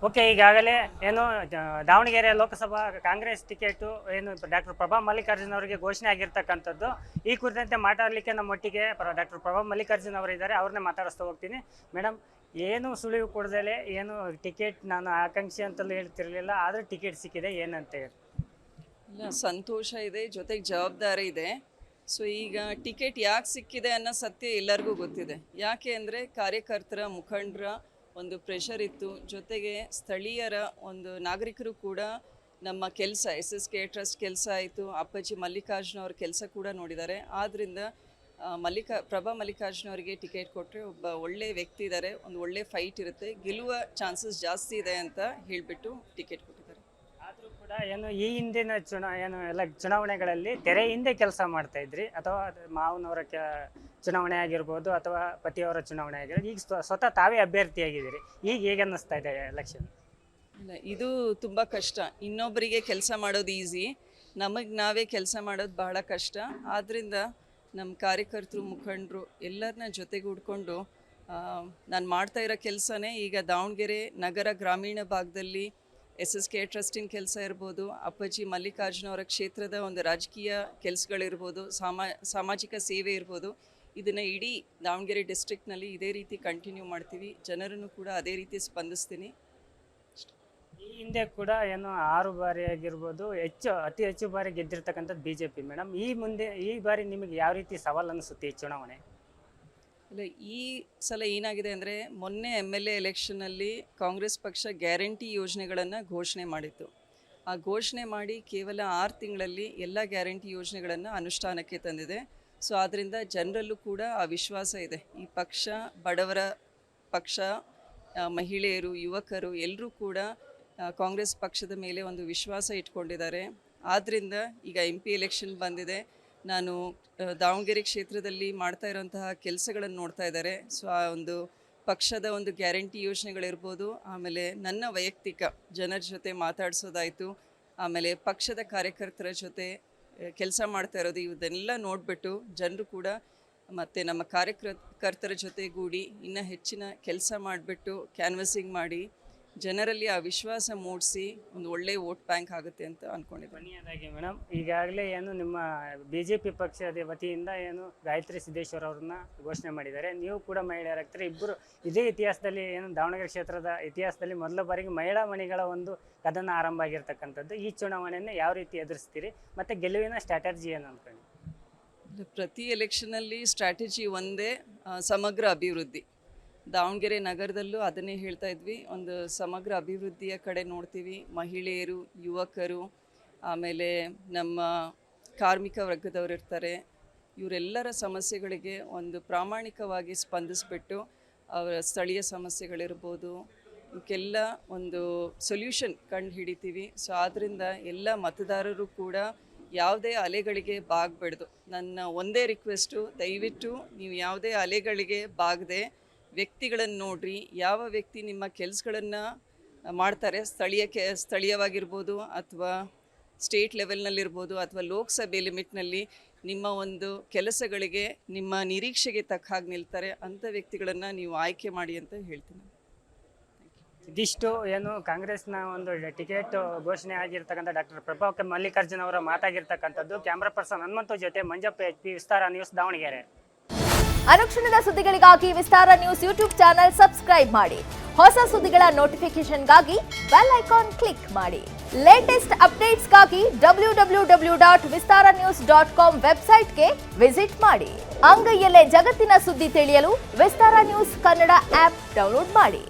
Okay, ಈಗಾಗಲೇ ಏನು Davanagere Lok Sabha Congress ticket ಏನು ಡಾಕ್ಟರ್ ಪ್ರಭಾ ಮಲ್ಲಿಕಾರ್ಜುನ್ ಅವರಿಗೆ ಘೋಷಣೆ ಆಗಿರ್ತಕ್ಕಂಥದ್ದು. ಈ ಕುರಿತಂತೆ ಮಾತಾಡಲಿಕ್ಕೆ ನಮ್ಮೊಟ್ಟಿಗೆ ಡಾಕ್ಟರ್ ಪ್ರಭಾ ಮಲ್ಲಿಕಾರ್ಜುನ್ ಅವರಿದ್ದಾರೆ. ಅವ್ರನ್ನೇ ಮಾತಾಡಿಸ್ತಾ ಹೋಗ್ತೀನಿ. ಮೇಡಮ್, ಏನು ಸುಳಿವು ಕೊಡದಲೆ ಏನು ಟಿಕೆಟ್ ನಾನು ಆಕಾಂಕ್ಷಿ ಅಂತಲೂ ಹೇಳ್ತಿರ್ಲಿಲ್ಲ, ಆದರೆ ಟಿಕೆಟ್ ಸಿಕ್ಕಿದೆ, ಏನಂತ ಹೇಳಿ? ಇಲ್ಲ, ಸಂತೋಷ ಇದೆ, ಜೊತೆಗೆ ಜವಾಬ್ದಾರಿ ಇದೆ. ಸೊ ಈಗ ಟಿಕೆಟ್ ಯಾಕೆ ಸಿಕ್ಕಿದೆ ಅನ್ನೋ ಸತ್ಯ ಎಲ್ಲರಿಗೂ ಗೊತ್ತಿದೆ. ಯಾಕೆ ಅಂದರೆ ಕಾರ್ಯಕರ್ತರ ಮುಖಂಡರ ಒಂದು ಪ್ರೆಷರ್ ಇತ್ತು, ಜೊತೆಗೆ ಸ್ಥಳೀಯರ ಒಂದು ನಾಗರಿಕರು ಕೂಡ ನಮ್ಮ ಕೆಲಸ SSK ಟ್ರಸ್ಟ್ ಕೆಲಸ ಆಯಿತು, ಅಪ್ಪಾಜಿ ಮಲ್ಲಿಕಾರ್ಜುನ ಅವ್ರ ಕೆಲಸ ಕೂಡ ನೋಡಿದ್ದಾರೆ. ಆದ್ದರಿಂದ ಪ್ರಭಾ ಮಲ್ಲಿಕಾರ್ಜುನ ಅವರಿಗೆ ಟಿಕೆಟ್ ಕೊಟ್ಟರೆ ಒಬ್ಬ ಒಳ್ಳೆ ವ್ಯಕ್ತಿ ಇದ್ದಾರೆ, ಒಂದು ಒಳ್ಳೆ ಫೈಟ್ ಇರುತ್ತೆ, ಗೆಲ್ಲುವ ಚಾನ್ಸಸ್ ಜಾಸ್ತಿ ಇದೆ ಅಂತ ಹೇಳಿಬಿಟ್ಟು ಟಿಕೆಟ್ ಕೊಟ್ಟಿದ್ದಾರೆ. ಆದರೂ ಕೂಡ ಏನು ಈ ಹಿಂದಿನ ಚುನಾವಣೆಗಳಲ್ಲಿ ತೆರೆ ಹಿಂದೆ ಕೆಲಸ ಮಾಡ್ತಾ ಇದ್ರಿ, ಅಥವಾ ಮಾವನವರ ಚುನಾವಣೆ ಆಗಿರ್ಬೋದು ಅಥವಾ ಪತಿಯವರ ಚುನಾವಣೆ ಆಗಿರ್ಬೋದು, ಈಗ ಸ್ವತಃ ತಾವೇ ಅಭ್ಯರ್ಥಿಯಾಗಿದ್ದೀರಿ. ಈಗ ಹೇಗೆ ಅನ್ನಿಸ್ತಾ ಇದೆ ಎಲೆಕ್ಷನ್? ಇಲ್ಲ, ಇದು ತುಂಬ ಕಷ್ಟ. ಇನ್ನೊಬ್ಬರಿಗೆ ಕೆಲಸ ಮಾಡೋದು ಈಸಿ, ನಮಗೆ ನಾವೇ ಕೆಲಸ ಮಾಡೋದು ಬಹಳ ಕಷ್ಟ. ಆದ್ದರಿಂದ ನಮ್ಮ ಕಾರ್ಯಕರ್ತರು ಮುಖಂಡರು ಎಲ್ಲರನ್ನ ಜೊತೆಗೂಡ್ಕೊಂಡು ನಾನು ಮಾಡ್ತಾ ಇರೋ ಕೆಲಸನೇ ಈಗ ದಾವಣಗೆರೆ ನಗರ ಗ್ರಾಮೀಣ ಭಾಗದಲ್ಲಿ SSK ಟ್ರಸ್ಟಿನ ಕೆಲಸ ಇರ್ಬೋದು, ಅಪ್ಪಾಜಿ ಮಲ್ಲಿಕಾರ್ಜುನ ಅವರ ಕ್ಷೇತ್ರದ ಒಂದು ರಾಜಕೀಯ ಕೆಲಸಗಳಿರ್ಬೋದು, ಸಾಮಾಜಿಕ ಸೇವೆ ಇರ್ಬೋದು, ಇದನ್ನು ಇಡೀ ದಾವಣಗೆರೆ ಡಿಸ್ಟ್ರಿಕ್ಟ್ನಲ್ಲಿ ಇದೇ ರೀತಿ ಕಂಟಿನ್ಯೂ ಮಾಡ್ತೀವಿ. ಜನರನ್ನು ಕೂಡ ಅದೇ ರೀತಿ ಸ್ಪಂದಿಸ್ತೀನಿ. ಈ ಹಿಂದೆ ಕೂಡ ಏನು 6 ಬಾರಿ ಆಗಿರ್ಬೋದು ಅತಿ ಹೆಚ್ಚು ಬಾರಿ ಗೆದ್ದಿರ್ತಕ್ಕಂಥದ್ದು BJP. ಮೇಡಮ್, ಈ ಬಾರಿ ನಿಮಗೆ ಯಾವ ರೀತಿ ಸವಾಲು ಅನಿಸುತ್ತೆ ಈ ಚುನಾವಣೆ? ಇಲ್ಲ, ಈ ಸಲ ಏನಾಗಿದೆ ಅಂದರೆ, ಮೊನ್ನೆ MLA ಎಲೆಕ್ಷನ್ನಲ್ಲಿ ಕಾಂಗ್ರೆಸ್ ಪಕ್ಷ ಗ್ಯಾರಂಟಿ ಯೋಜನೆಗಳನ್ನು ಘೋಷಣೆ ಮಾಡಿತ್ತು. ಆ ಘೋಷಣೆ ಮಾಡಿ ಕೇವಲ 6 ತಿಂಗಳಲ್ಲಿ ಎಲ್ಲ ಗ್ಯಾರಂಟಿ ಯೋಜನೆಗಳನ್ನು ಅನುಷ್ಠಾನಕ್ಕೆ ತಂದಿದೆ. ಸೊ ಆದ್ದರಿಂದ ಜನರಲ್ಲೂ ಕೂಡ ಆ ವಿಶ್ವಾಸ ಇದೆ. ಈ ಪಕ್ಷ ಬಡವರ ಪಕ್ಷ, ಮಹಿಳೆಯರು, ಯುವಕರು ಎಲ್ಲರೂ ಕೂಡ ಕಾಂಗ್ರೆಸ್ ಪಕ್ಷದ ಮೇಲೆ ಒಂದು ವಿಶ್ವಾಸ ಇಟ್ಕೊಂಡಿದ್ದಾರೆ. ಆದ್ದರಿಂದ ಈಗ MP ಎಲೆಕ್ಷನ್ ಬಂದಿದೆ, ನಾನು ದಾವಣಗೆರೆ ಕ್ಷೇತ್ರದಲ್ಲಿ ಮಾಡ್ತಾ ಇರೋಂತಹ ಕೆಲಸಗಳನ್ನು ನೋಡ್ತಾ ಇದ್ದಾರೆ. ಸೊ ಆ ಒಂದು ಪಕ್ಷದ ಒಂದು ಗ್ಯಾರಂಟಿ ಯೋಜನೆಗಳಿರ್ಬೋದು, ಆಮೇಲೆ ನನ್ನ ವೈಯಕ್ತಿಕ ಜನರ ಜೊತೆ ಮಾತಾಡಿಸೋದಾಯಿತು, ಆಮೇಲೆ ಪಕ್ಷದ ಕಾರ್ಯಕರ್ತರ ಜೊತೆ ಕೆಲಸ ಮಾಡ್ತಾ ಇರೋದು, ಇದನ್ನೆಲ್ಲ ನೋಡಿಬಿಟ್ಟು ಜನರು ಕೂಡ ಮತ್ತು ನಮ್ಮ ಕಾರ್ಯಕರ್ತರ ಜೊತೆಗೂಡಿ ಇನ್ನೂ ಹೆಚ್ಚಿನ ಕೆಲಸ ಮಾಡಿಬಿಟ್ಟು ಕ್ಯಾನ್ವಸಿಂಗ್ ಮಾಡಿ ಜನರಲ್ಲಿ ಆ ವಿಶ್ವಾಸ ಮೂಡಿಸಿ ಒಂದು ಒಳ್ಳೆ ವೋಟ್ ಬ್ಯಾಂಕ್ ಆಗುತ್ತೆ ಅಂತ ಅಂದ್ಕೊಂಡಿದ್ದೀನಿ. ಕೊನೆಯದಾಗಿ ಮೇಡಮ್, ಈಗಾಗಲೇ ಏನು ನಿಮ್ಮ BJP ಪಕ್ಷದ ವತಿಯಿಂದ ಏನು ಗಾಯತ್ರಿ ಸಿದ್ದೇಶ್ವರ್ ಅವ್ರನ್ನ ಘೋಷಣೆ ಮಾಡಿದ್ದಾರೆ. ನೀವು ಕೂಡ ಮಹಿಳೆಯರಾಗ್ತಾರೆ. ಇಬ್ಬರು ಇದೇ ಇತಿಹಾಸದಲ್ಲಿ ಏನು ದಾವಣಗೆರೆ ಕ್ಷೇತ್ರದ ಇತಿಹಾಸದಲ್ಲಿ ಮೊದಲ ಬಾರಿಗೆ ಮಹಿಳಾ ಮಣಿಗಳ ಒಂದು ಕದನ ಆರಂಭ ಆಗಿರ್ತಕ್ಕಂಥದ್ದು. ಈ ಚುನಾವಣೆಯನ್ನು ಯಾವ ರೀತಿ ಎದುರಿಸ್ತೀರಿ ಮತ್ತು ಗೆಲುವಿನ ಸ್ಟ್ರಾಟಜಿ ಏನು ಅಂದ್ಕೊಂಡು? ಪ್ರತಿ ಎಲೆಕ್ಷನಲ್ಲಿ ಸ್ಟ್ರಾಟಜಿ ಒಂದೇ, ಸಮಗ್ರ ಅಭಿವೃದ್ಧಿ. ದಾವಣಗೆರೆ ನಗರದಲ್ಲೂ ಅದನ್ನೇ ಹೇಳ್ತಾ ಇದ್ವಿ, ಒಂದು ಸಮಗ್ರ ಅಭಿವೃದ್ಧಿಯ ಕಡೆ ನೋಡ್ತೀವಿ. ಮಹಿಳೆಯರು, ಯುವಕರು, ಆಮೇಲೆ ನಮ್ಮ ಕಾರ್ಮಿಕ ವರ್ಗದವರು ಇರ್ತಾರೆ, ಇವರೆಲ್ಲರ ಸಮಸ್ಯೆಗಳಿಗೆ ಒಂದು ಪ್ರಾಮಾಣಿಕವಾಗಿ ಸ್ಪಂದಿಸಿಬಿಟ್ಟು ಅವರ ಸ್ಥಳೀಯ ಸಮಸ್ಯೆಗಳಿರ್ಬೋದು ಇವಕ್ಕೆಲ್ಲ ಒಂದು ಸೊಲ್ಯೂಷನ್ ಕಂಡು ಹಿಡಿತೀವಿ. ಸೊ ಆದ್ದರಿಂದ ಎಲ್ಲ ಮತದಾರರು ಕೂಡ ಯಾವುದೇ ಅಲೆಗಳಿಗೆ ಬಾಗಬೇಡ್ದು. ನನ್ನ ಒಂದೇ ರಿಕ್ವೆಸ್ಟು, ದಯವಿಟ್ಟು ನೀವು ಯಾವುದೇ ಅಲೆಗಳಿಗೆ ಬಾಗದೆ ವ್ಯಕ್ತಿಗಳನ್ನು ನೋಡ್ರಿ. ಯಾವ ವ್ಯಕ್ತಿ ನಿಮ್ಮ ಕೆಲಸಗಳನ್ನು ಮಾಡ್ತಾರೆ, ಸ್ಥಳೀಯವಾಗಿರ್ಬೋದು ಅಥವಾ ಸ್ಟೇಟ್ ಲೆವೆಲ್ನಲ್ಲಿರ್ಬೋದು ಅಥವಾ ಲೋಕಸಭೆ ಲಿಮಿಟ್ನಲ್ಲಿ ನಿಮ್ಮ ಒಂದು ಕೆಲಸಗಳಿಗೆ ನಿಮ್ಮ ನಿರೀಕ್ಷೆಗೆ ತಕ್ಕ ಹಾಗೆ ನಿಲ್ತಾರೆ, ಅಂಥ ವ್ಯಕ್ತಿಗಳನ್ನು ನೀವು ಆಯ್ಕೆ ಮಾಡಿ ಅಂತ ಹೇಳ್ತೀನಿ. ಇದಿಷ್ಟು ಏನು ಕಾಂಗ್ರೆಸ್ನ ಒಂದು ಟಿಕೆಟ್ ಘೋಷಣೆ ಆಗಿರ್ತಕ್ಕಂಥ ಡಾಕ್ಟರ್ ಪ್ರಭಾ ಮಲ್ಲಿಕಾರ್ಜುನ್ ಅವರ ಮಾತಾಗಿರ್ತಕ್ಕಂಥದ್ದು. ಕ್ಯಾಮ್ರಾ ಪರ್ಸನ್ ಹನುಮಂತು ಜೊತೆ ಮಂಜಪ್ಪ HP, ವಿಸ್ತಾರ ನ್ಯೂಸ್, ದಾವಣಗೆರೆ. ಅನುಕ್ಷಣದ ಸುದ್ದಿಗಳಿಗಾಗಿ ವಿಸ್ತಾರ ನ್ಯೂಸ್ ಯೂಟ್ಯೂಬ್ ಚಾನೆಲ್ ಸಬ್ಸ್ಕ್ರೈಬ್ ಮಾಡಿ. ಹೊಸ ಸುದ್ದಿಗಳ ನೋಟಿಫಿಕೇಶನ್ಗಾಗಿ ಬೆಲ್ ಐಕಾನ್ ಕ್ಲಿಕ್ ಮಾಡಿ. ಲೇಟೆಸ್ಟ್ ಅಪ್ಡೇಟ್ಸ್ಗಾಗಿ www.vistaranews.com ವೆಬ್ಸೈಟ್ಗೆ ವಿಸಿಟ್ ಮಾಡಿ. ಅಂಗೈಯಲ್ಲೇ ಜಗತ್ತಿನ ಸುದ್ದಿ ತಿಳಿಯಲು ವಿಸ್ತಾರ ನ್ಯೂಸ್ ಕನ್ನಡ ಆಪ್ ಡೌನ್ಲೋಡ್ ಮಾಡಿ.